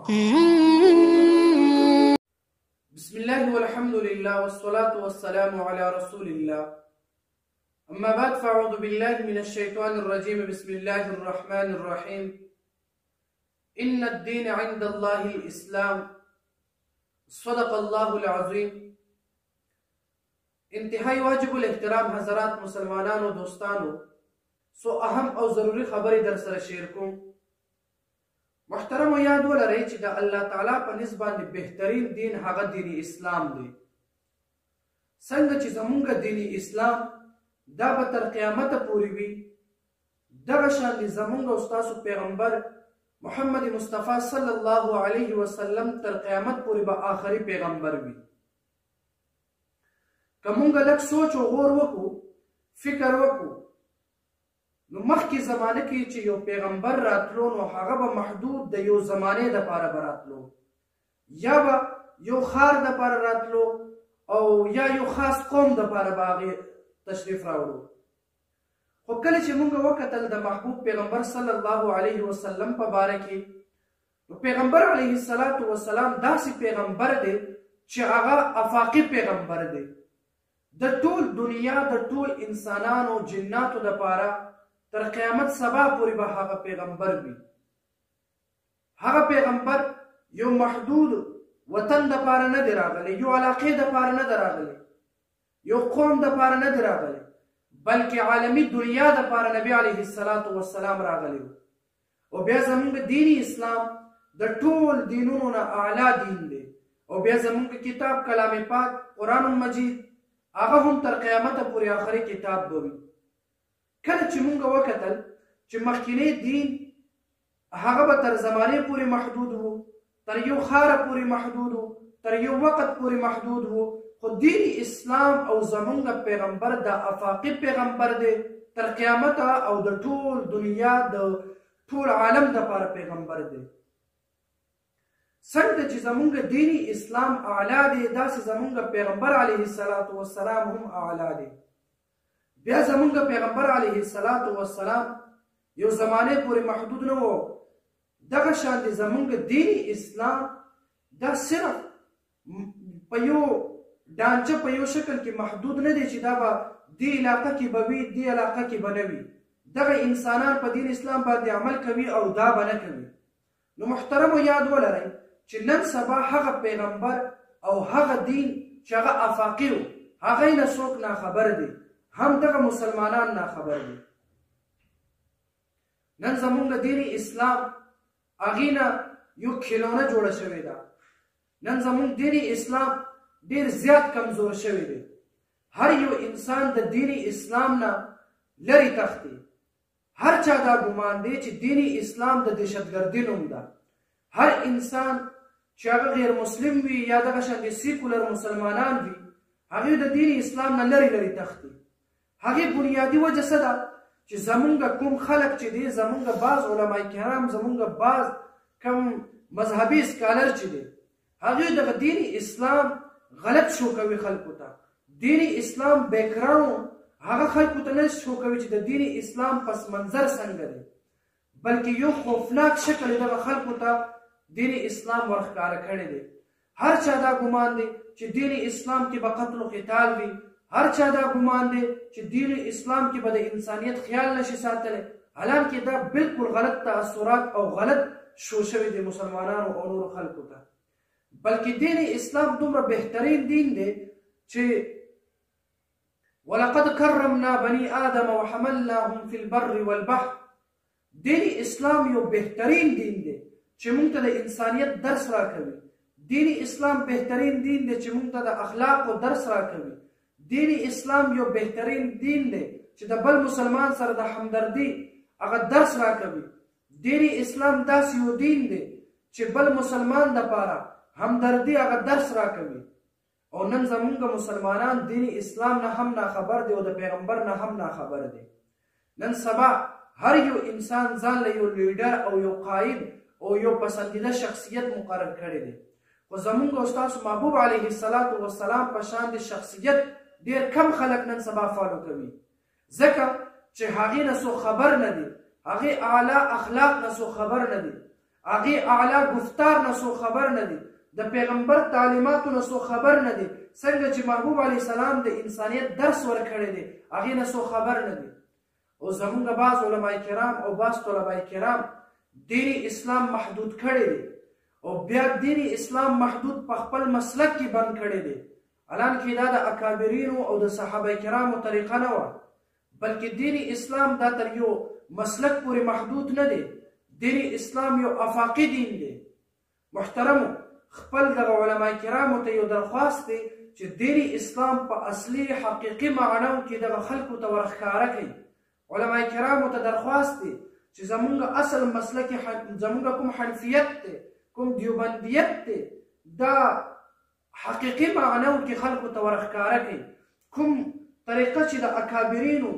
بسم الله والحمد لله والصلاة والسلام على رسول الله. أما بعد فأعوذ بالله من الشيطان الرجيم. بسم الله الرحمن الرحيم. إن الدين عند الله الإسلام. صدق الله العظيم. انتہائی واجب الاحترام حضرات مسلمانان و دوستانو، سو اہم او ضروری خبری در سره شیر کوم. محترم و یاد ولرئ چې د الله تعالی په نسبت باندې بهترین دین هغه دین اسلام دی. څنګه چې زمونږ دین اسلام دا به تر قیامت پورې وي، دغه شان زمونږ او ستاسو پیغمبر محمد مصطفی صلی الله علیه وسلم تر قیامت پورې به آخري پیغمبر وي. که مونږ لږ سوچ او غور وکړو، فکر وکړو، نو مخکې زمانه کې چې یو پیغمبر راتلو نو هغه به محدود د یو زمانې دپاره به راتلو، یا به یو ښار دپاره راتلو او یا یو خاص قوم دپاره به هغې تشریف راوړو. خو کله چې مونږ وکتل د محبوب پیغمبر صلی الله علیه وسلم په باره کې، نو پیغمبر علیه السلام داسې پیغمبر دی چې هغه افاقي پیغمبر دی. د ټول دنیا د ټول انسانانو جناتو دپاره تر قیامت سبا پورې به هغه پیغمبر وي. هغه پیغمبر یو محدود وطن دپاره نه دی راغلی، یو علاقې دپاره نه دی راغلی، یو قوم دپاره نه دی راغلی، بلکې عالمي دنیا دپاره نبی علیه السلام راغلی و. او بیا زمونږ دین اسلام د ټول دینونو نه اعلی دین دی. او بیا زمونږ کتاب کلام پاک قرآن مجید هغه هم تر قیامته پورې آخري کتاب به وي. کله چې مونږ وکتل چې مخکینی دین هغه به تر زمانې پورې محدود و، تر یو ښاره پورې محدود و، تر یو وخت پورې محدود و، خو دین اسلام او زمونږ پیغمبر د افاقي پیغمبر دی تر قیامته، او د ټول دنیا د ټول عالم دپاره پیغمبر دی. څنګه چې زمونږ دین اسلام اعلی دی، داسې زمونږ پیغمبر علیه السلام هم اعلی دی. بیا زمونږ پیغمبر علیه السلام یو زمانه پورې محدود نه و. دغه شان دی زمونږ دین اسلام دا صرف په یو ډانچه په یو شکل کې محدود نه دی چې دا به دې علاقه کې به وي، دې علاقه کې به نه وي. دغه انسانان په دین اسلام باندې عمل کوي او دا به نه کوي. نو محترمو یاد ولرئ چې نن سبا هغه پیغمبر او هغه دین چې هغه افاقي و، هغې نه څوک ناخبر دی، هم دغه مسلمانان ناخبر دي. نن زمونږ دین اسلام هغې نه یو کھلونه جوړه شوې ده. نن زمونږ دین اسلام ډېر زیات کمزور شوی دی. هر یو انسان د دین اسلام نه لرې تښتي. هر چا دا ګمان دی چې دین اسلام د دهشتګردي نوم ده. هر انسان چې هغه غیر مسلم وي یا دغه شان د سیکولر مسلمانان وي، هغوی د دین اسلام نه لرې لرې تښتي. هغې بنیادي وجه څه ده چې زمونږ کوم خلک چې دی، زمونږ بعض علما کرام، زمونږ بعض کم مذهبي سکالر چې دی، هغوی دغه دین اسلام غلط شو کوي خلکو ته. دین اسلام بیکګراوند هغه خلکو ته نه شو کوي چې د دین اسلام پس منظر څنګه دی، بلکې یو خوفناک شکل دغه خلکو ته دین اسلام ورښکاره کړی دی. هر چا دا ګمان دی چې دین اسلام کې به قتل و قتال وي، هر چا دا ګمان دی چې دین اسلام کې به د انسانیت خیال نشي ساتلی، حالانکه دا بالکل غلط تاثرات او غلط شو شوی دی مسلمانانو او نورو خلکو ته. بلکې دین اسلام دومره بهترین دین دی چې ولقد کرمنا بني آدم وحملناهم في البر والبحر. دین اسلام یو بهترین دین دی چې موږ ته د انسانیت درس راکوي. دین اسلام بهترین دین دی چې موږ ته د اخلاقو درس راکوي. دین اسلام یو بهترین دین دی چې د بل مسلمان سره د همدردی هغه درس راکوي. دین اسلام داسې یو دین دی چې بل مسلمان دپاره همدردی هغه درس راکوي. او نن زمونږ مسلمانان دین اسلام نه هم ناخبر دی او د پیغمبر نه هم ناخبر دی. نن سبا هر یو انسان ځان له یو لیډر او یو قائد او یو پسندیده شخصیت مقرر کړی دی. خو زمونږ او ستاسو محبوب علیه السلام په شان د شخصیت ډېر کم خلک نن سبا فالو کوي، ځکه چې هغې نه څوک خبر نه دي، هغې اعلی اخلاق نه څوک خبر نه دي، هغې اعلی گفتار نه څوک خبر نه دي، د پیغمبر تعلیماتو نه څوک خبر نه دي، څنګه چې محبوب علیه السلام د انسانیت درس ورکړی دی هغې نه څوک خبر نه دي. او زمونږ بعض علما کرام او بعض طلبا کرام دین اسلام محدود کړی دی او بیا دین اسلام محدود په خپل مسلک کې بند کړی دی. حالانکې دا د اکابرینو او د صحابه کرامو طریقه نه وه، بلکې دین اسلام دا تر یو مسلک پورې محدود نه دی. دین اسلام یو افاقي دین دی. محترمو، خپل دغه علما کرامو ته یو درخواست دی چې دین اسلام په اصلي حقیقي معنو کې دغه خلکو ته ورښکاره کړي. علما کرامو ته درخواست دی چې زمونږ اصل مسلک زمونږ کوم حنفیت دی، کوم دیوبندیت دی، دا حقیقي معنو کې خلکو ته ورښکاره کړي. کوم طریقه چې د اکابرینو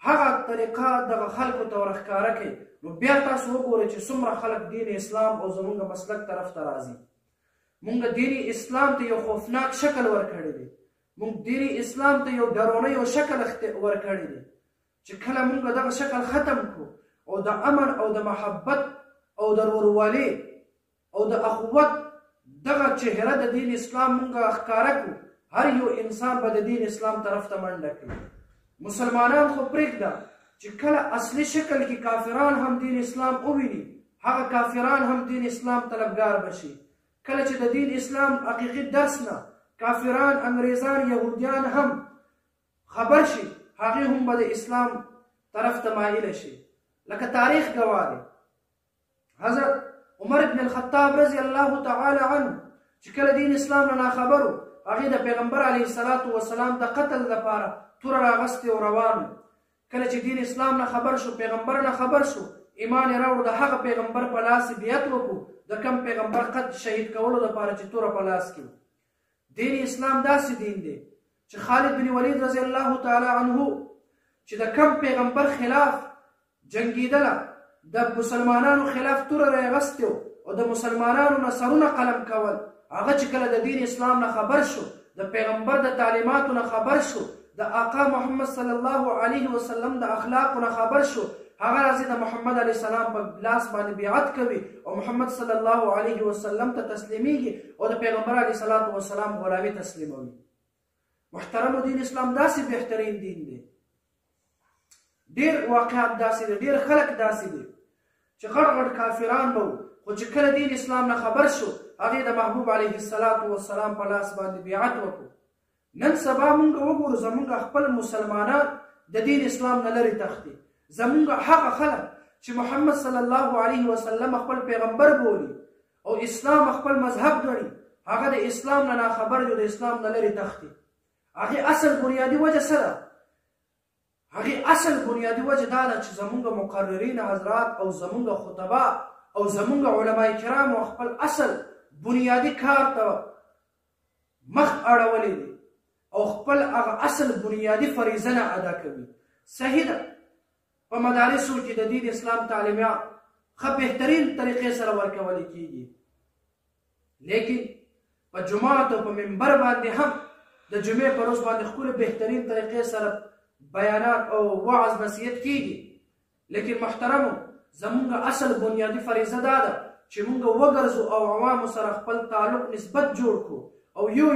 هغه طریقه دغه خلکو ته ورښکاره کړي. نو بیا تاسو وګورئ چې څومره خلک دین اسلام او زمونږ مسلک طرف ته راځي. مونږ دین اسلام ته یو خوفناک شکل ورکړی دی. مونږ دین اسلام ته یو ډرونی یو شکل ورکړی دی چې کله مونږ دغه شکل ختم کړو او د امن او د محبت او د ورورولۍ او د اخوت دغه چهره د دین اسلام مونږ ښکاره کړو، هر یو انسان به د دین اسلام طرف ته منډه کړي. مسلمانان خو پرېږده چې کله اصلي شکل کې کافران هم دین اسلام وویني، هغه کافران هم دین اسلام طلبګار بشي. کله چې د دین اسلام حقیقي درس نه کافران، انګریزان، یهودیان هم خبر شي، هغې هم به د اسلام طرف ته مایله شي. لکه تاریخ ګواه دی، حضرت عمر بن الخطاب رضی الله تعالی عنه چې کله دین اسلام نه ناخبر و، هغې د پیغمبر علیه السلام د قتل لپاره توره راغستې او روان. کله چې دین اسلام نه خبر شو، پیغمبر نه خبر شو، ایمان یې راوړو، د هغه پیغمبر په لاس بیعت وکړو، د کم پیغمبر قد شهید کولو دپاره چې توره په لاس کې. دین اسلام داسې دین دی چې خالد بن ولید رضی الله تعالی عنه چې د کم پیغمبر خلاف جنګېدله، د مسلمانانو خلاف توره راغستې او د مسلمانانو نه سرونه قلم کول، هغه چې کله د دین اسلام نه خبر شو، د پیغمبر د تعلیماتو نه خبر شو، د آقا محمد صلی الله علیه وسلم د اخلاقو نه خبر شو، هغه راځي د محمد علیه السلام په لاس باندې بیعت کوي او محمد صلی الله علیه وسلم ته تسلیمیږي او د پیغمبر علیه السلام غلامي تسلیموي. محترمو، دین اسلام داسې بهترین دین دی. ډېر واقعات داسې دي، ډېر خلک داسې دي چې غټ غټ کافران به وو، خو چې کله دین اسلام نه خبر شو، هغې د محبوب علیه السلام په لاس باندې بیعت وکړو. نن سبا مونږ وګورو زمونږ خپل مسلمانان د دین اسلام نه لرې تښتي. زمونږ هغه خلک چې محمد صلی الله علیه وسلم خپل پیغمبر بولي او اسلام خپل مذهب ګڼي، هغه د اسلام نه ناخبر دي، د اسلام نه لرې تښتي. هغې اصل بنیادي وجه څه ده؟ هغې اصل بنیادي وجه دا ده چې زمونږ مقررین حضرات او زمونږ خطبا او زمونږ علما کرامو خپل اصل بنیادي کار ته مخ اړولی دی او خپل هغه اصل بنیادي فریضه نه ادا کوي. صحیح ده، په مدارسو کې د دین اسلام تعلیمات ښه بهترین طریقې سره ورکولی کېږي، لیکن په جومات او په منبر باندې هم د جمعې په ورځ باندې ښکلې بهترین طریقې سره بیانات او وعظ نصیحت کېږي. لیکن محترمو، زمونږ اصل بنیادي فریضه دا ده چې مونږ وګرځو او عوامو سره خپل تعلق نسبت جوړ کړو او یو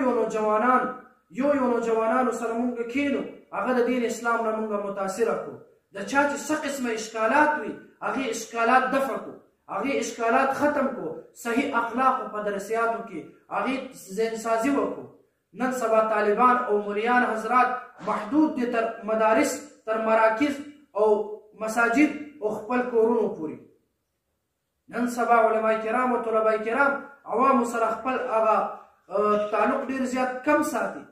نوجوانانو سره مونږ کینو، هغه د دین اسلام نه مونږ متاثره کړو. د چا چې څه قسمه اشکالات وي، هغې اشکالات دفع کړو، هغې اشکالات ختم کړو، صحیح اخلاقو په درسیاتو کې هغې ذهنسازي وکړو. نن سبا طالبان او ملیان حضرات محدود دي تر مدارس، تر مراکز او مساجد او خپل کورونو پورې. نن سبا علما کرام او طلبا کرام عوامو سره خپل هغه تعلق ډېر زیات کم ساتي.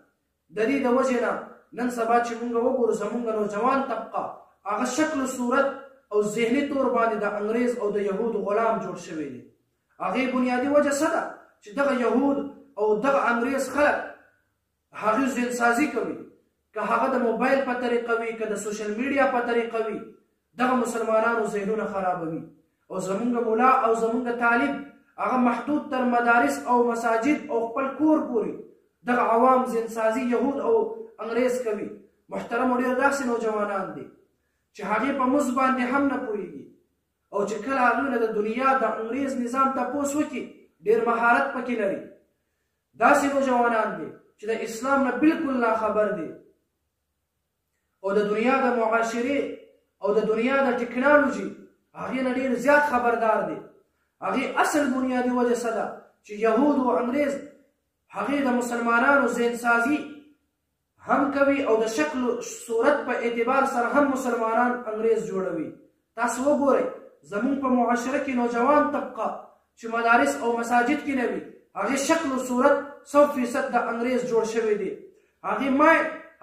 د دې د وجې نه نن سبا چې مونږ وګورو زمونږ نوجوان طبقه هغه شکل صورت او ذهني طور باندې د انګریز او د یهودو غلام جوړ شوی دی. هغې بنیادي وجه څه ده چې دغه یهود او دغه انګریز خلک هغې ذهنسازي کوي، که هغه د موبایل په طریقه وي، که د سوشل میډیا په طریقه وي، دغه مسلمانانو ذهنونه خرابوي او زمونږ ملا او زمونږ طالب هغه محدود تر مدارس او مساجد او خپل کور پورې دغه عوام ذهنسازي یهود او انګریز کوي. محترمو، ډېر داسې نوجوانان دي چې هغې په مزد باندې هم نه پوهېږي او چې کله هغوی نه د دنیا د انګریز نظام تپوس وکړي ډېر مهارت پکې لري. داسې نوجوانان دي چې د اسلام نه بالکل ناخبر دي او د دنیا د معاشرې او د دنیا د ټکنالوژي هغې نه ډېر زیات خبردار دي. هغې اصل بنیادي وجه څه ده چې یهود او انګریز هغې د مسلمانانو ذهنسازي هم کوي او د شکل صورت په اعتبار سره هم مسلمانان انګریز جوړوي. تاسو وګورئ زمونږ په معاشره کې نوجوان طبقه چې مدارس او مساجد کې نه وي هغې شکل و صورت 100% د انګریز جوړ شوی دی.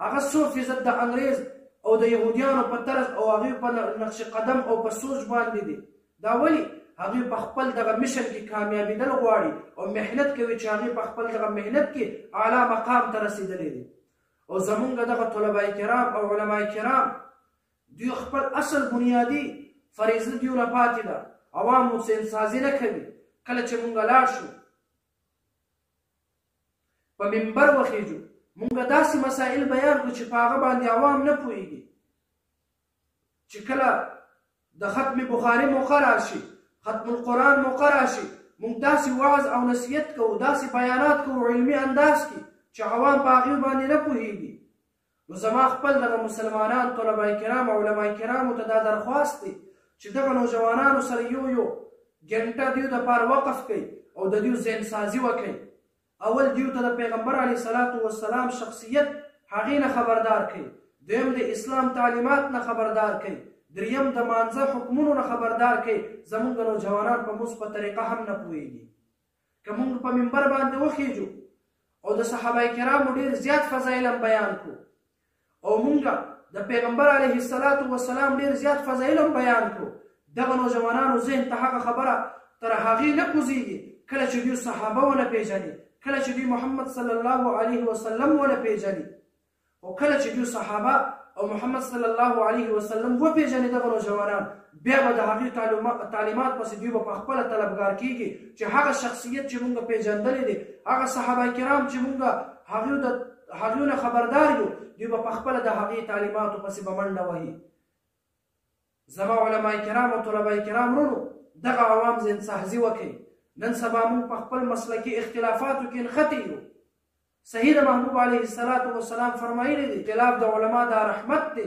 هغه 100% د انګریز او د یهودیانو په طرز او هغوی په نقش قدم او په سوچ باندې دي. دا ولې هغوی په خپل دغه مشن کې کامیابېدل غواړي او محنت کوي چې هغوی په خپل دغه محنت کې اعلی مقام ته رسېدلی دي. او زمونږ دغه طلبه کرام او علما کرام دوی خپل اصل بنیادي فریضه دوی نه پاتې ده. عوامو ذهنسازي نه کوي. کله چې مونږ لاړ شو په منبر وخیجو مونږ داسې مسائل بیان کړو چې په هغه باندې عوام نه پوهېږي. چې کله د ختم بخاري موقع راشي ختم القرآن موقع راشي مونږ داسې وعظ او نصیحت کوو داسې بیانات کوو علمي انداز کې چې عوام په هغې باندې نه پوهېږي. نو زما خپل دغه مسلمانان طلبه کرام او علما کرامو ته دا درخواست دی چې دغه نوجوانانو سره یو ګنټه دیو دپاره وقف کوي او د دیو ذهنسازي وکړي. اول دیو ته د پیغمبر علیه الصلاة والسلام شخصیت هغې نه خبردار کوي. دویم د اسلام تعلیمات نه خبردار کوي. دریم د مانځه حکمونو نه خبردار کوي. زمونږ نوجوانان په مثبت طریقه هم نه پوهېږي. که مونږ په منبر باندې وخیجو او د صحابه کرامو ډېر زیات فضایل هم بیان کړو او مونږ د پیغمبر علیه الصلاة والسلام ډېر زیات فضایل هم بیان کړو دغه نوجوانانو ذهن ته هغه خبره تر هغې نه کوزېږي کله چې دوی صحابه ونه پېژني کله چې دوی محمد صلی الله علیه وسلم ونه پېژني او کله چې دوی صحابه او محمد صلی الله علیه وسلم وپېژني دغه نوجوانان بیا به د هغې تعلیمات پسې دوی به په خپله طلبګار کېږي چې هغه شخصیت چې مونږ پېژندلی دی هغه صحابه کرام چې مونږ هغوی نه خبردار یو دوی به په خپله د هغې تعلیماتو پسې به منډه وهي. زما علما کرام او طلبه کرام ورونو دغه عوام ذهنسازي وکړئ. نن سبا موږ په خپل مسلکي اختلافاتو کې نښتې یو. صحیح د محبوب علیه الصلاة والسلام فرمایلی دی اختلاف د علما دا رحمت دی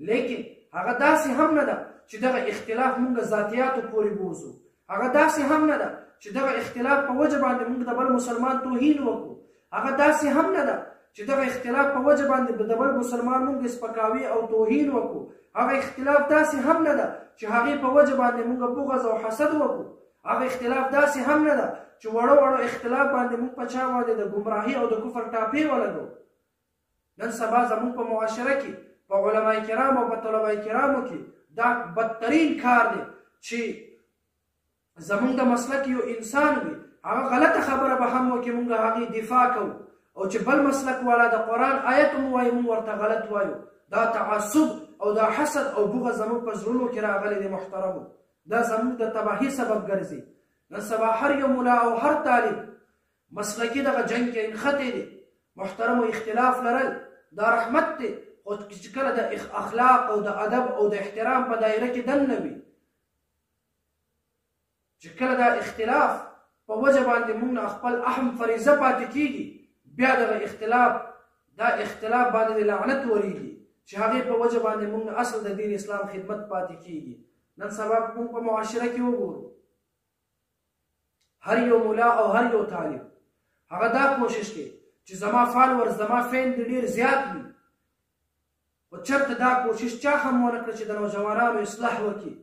لیکن هغه داسې هم نه ده چې دغه اختلاف مونږ ذاتیاتو پورې بوځو. هغه داسې هم نه ده چې دغه اختلاف په وجه باندې مونږ د بل مسلمان توهین وکړو. هغه داسې هم نه ده چې دغه اختلاف په وجه باندې د بل مسلمان مونږ سپکاوي او توهین وکړو. هغه اختلاف داسې هم نه ده چې هغې په وجه باندې مونږ بغض او حسد وکړو. هغه اختلاف داسې هم نه ده چې وړو اختلاف باندې مونږ په چا باندې د ګمراهي او د کفر ټاپې ولګو. نن سبا زمونږ په معاشره کې په علما کرامو او په طلبه کرامو کې دا بدترین کار دی چې زمونږ د مسلک یو انسان وي هغه غلطه خبره به هم وکړي مونږ هغې دفاع کوو او چې بل مسلک والا د قرآن آیت هم وایي مونږ ورته غلط وایو. دا تعصب او دا حسد او بغض زمونږ په زړونو کې راغلی دی محترمو. دا زمونږ د تباهي سبب ګرځي. نن سبا هر یو ملا او هر طالب مسلکي دغه جنګ کې نښتې دی. محترمو اختلاف لرل دا رحمت دی خو چې کله د اخلاق او د ادب او د احترام په دایره کې دننه وي چې کله دا اختلاف په وجه باندې مونږ خپل اهم فریضه پاتې کېږي بیا دغه اختلاف باندې لعنت وریږي چې هغې په وجه باندې مونږ اصل د دین اسلام خدمت پاتې کېږي. نن سبا مونږ په معاشره کې وګورو هر یو ملا او هر یو طالب هغه دا کوشش کوي چې زما فالورز زما فین دې ډېر زیات وي خو چېرته دا کوشش چا هم ونه کړه چې د نوجوانانو اصلاح وکړي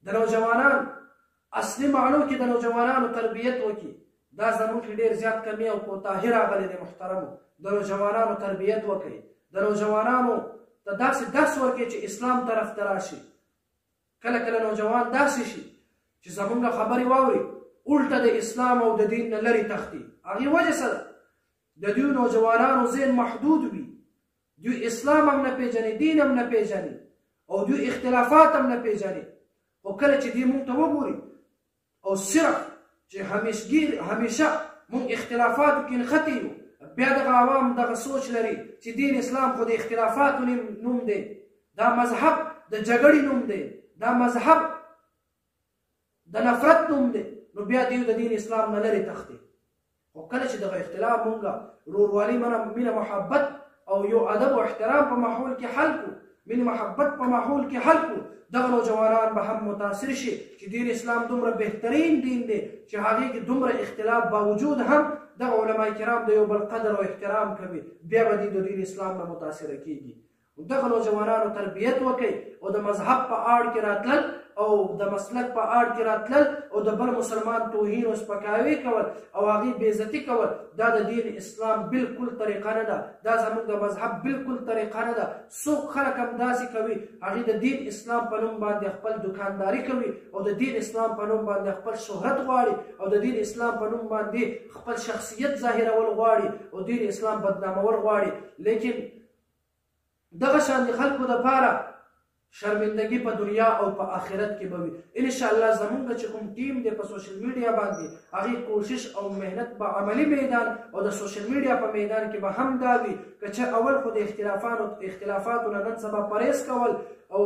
د نوجوانان اصلي معنو کې د نوجوانانو تربیت وکړي. دا زموږ کې ډېر زیات کمی او کوتاهي راغلی دی محترمو. د نوجوانانو تربیت وکړي د نوجوانانو ته داسې درس ورکړي چې اسلام طرف ته راشي. کله کله نوجوان داسې شي چې زمونږ خبرې واوري الټه د اسلام او د دین نه لرې تښتي. هغې وجه څه ده د دوی نوجوانانو ذهن محدود وي. دوی اسلام هم نه پېژني دین هم نه پېژني او دوی اختلافات هم نه پېژني. خو کله چې دوی مونږ ته وګوري او صرف چې همیشه مونږ اختلافاتو کې نښتې یو بیا دغه عوام دغه سوچ لري چې دین اسلام خو د اختلافاتو نوم دی. دا مذهب د جګړې نوم دی. دا مذهب د نفرت نوم دی نو بیا دیو د دین اسلام نه لرې تښتي. خو کله چې دغه اختلاف مونږه ورورولي مینه محبت او یو ادب او احترام په ماحول کې حل کړو، مینه محبت په ماحول کې حل کړو، دغه نوجوانان به هم متاثر شي چې دین اسلام دومره بهترین دین دی چې هغې کې دومره اختلاف باوجود هم دغه علما کرام د یو بل قدر او احترام کوي، بیا به دوی د دین اسلام نه متاثره کیږي. دغه نوجوانانو تربیت وکړي او د مذهب په آړ کې راتلل او د مسلک په آړ کې راتلل او د بل مسلمان توهین او سپکاوي کول او هغې بېعزتي کول دا د دین اسلام بالکل طریقه نه ده، دا زموږ د مذهب بالکل طریقه نه ده. څوک خلک هم داسې کوي هغې د دین اسلام په نوم باندې خپل دکانداري کوي او د دین اسلام په نوم باندې خپل شهرت غواړي او د دین اسلام په نوم باندې خپل شخصیت ظاهرول غواړي او دین اسلام بدنامول غواړي. لیکن دغه شان د خلکو دپاره شرمندګي په دنیا او په آخرت کې به وي. انشاءالله زمونږ چې کوم ټیم دی په سوشل میډیا باندې هغې کوشش او محنت په عملي میدان او د سوشل میډیا په میدان کې به هم دا وي که چې اول خو د اختلافاتو نه نن سبا پرهیز کول او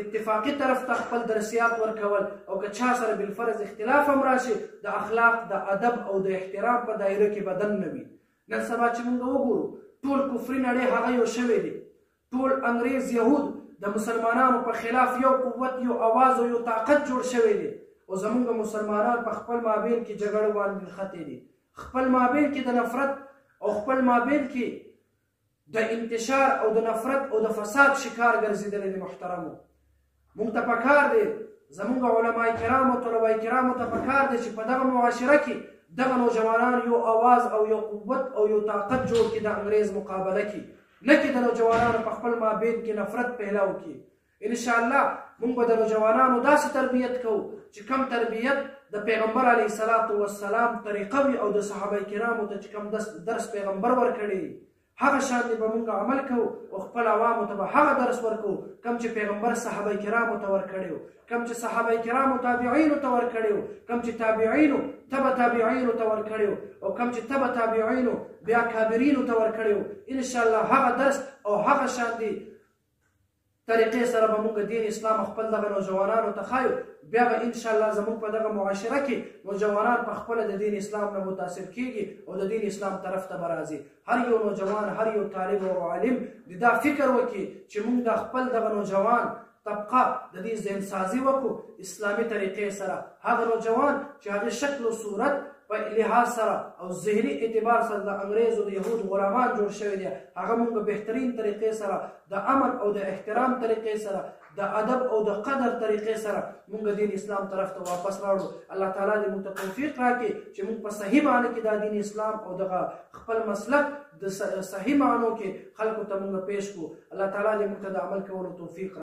اتفاقي طرف ته خپل درسیات ورکول او که چا سره بالفرض اختلاف هم راشي د اخلاق د ادب او د احترام په دایره کې به دننه وي. نن سبا چې موږ وګورو ټول کفري نړۍ هغه یو شوی دی، ټول انګریز یهود د مسلمانانو په خلاف یو قوت یو اواز او یو طاقت جوړ شوی دی او زمونږ مسلمانان په خپل مابین کې جګړه باندې نښتي دي، خپل مابین کې د نفرت او خپل مابین کې د انتشار او د نفرت او د فساد شکار ګرځېدلی دي. محترمو موږ ته پکار دی، زمونږ علما کرامو طلبه کرامو ته پکار دی چې په دغه معاشره کې دغه نوجوانان یو اواز او یو قوت او یو طاقت جوړ کړي د انګریز مقابله کې، نه کې د نوجوانانو په خپل مابین کې نفرت پیدا وکړي. انشاءالله موږ به د نوجوانانو داسې تربیت کوو چې کم تربیت د پیغمبر علیه السلام طریقه وي او د صحابه کرامو ته چې کم درس پیغمبر ورکړی هغه شان به موږ عمل کوو او خپل عوامو ته به هغه درس ورکوو کم چې پیغمبر صحابه کرامو ته ورکړی کم چې صحابه کرامو تابعینو ته ورکړی کم چې تابعینو تبع تابعینو ته ورکړی او کم چې تبع تابعینو بیا کابرینو ته ورکړی. انشاءالله هغه درس او هغه شان دی طریقې سره به موږ دین اسلام خپل دغه نوجوانانو ته ښایو، بیا به انشاءالله زموږ په دغه معاشره کې نوجوانان په خپله د دین اسلام نه متاثر کیږي او د دین اسلام طرف ته به راځي. هر یو نوجوان هر یو طالب او عالم د دا فکر وکړي چې موږ د خپل دغه نوجوان طبقه د دې ذهنسازي وکړو اسلامي طریقې سره، هغه نوجوان چې هغه شکل او صورت په لحاظ سره او ذهني اعتبار سره د انګریز او د یهود غلامان جوړ شوي دي، هغه موږ بهترین طریقې سره د امن او د احترام طریقې سره د ادب او د قدر طریقې سره موږ دین اسلام طرف ته واپس راوړو. الله تعالی دې موږ ته توفیق راکړي چې موږ په صحیح معنی کې دا دین اسلام او دغه خپل مسلک د صحیح معنو کې خلکو ته موږ پیش کړو. الله تعالی دې موږ ته د عمل کولو توفیق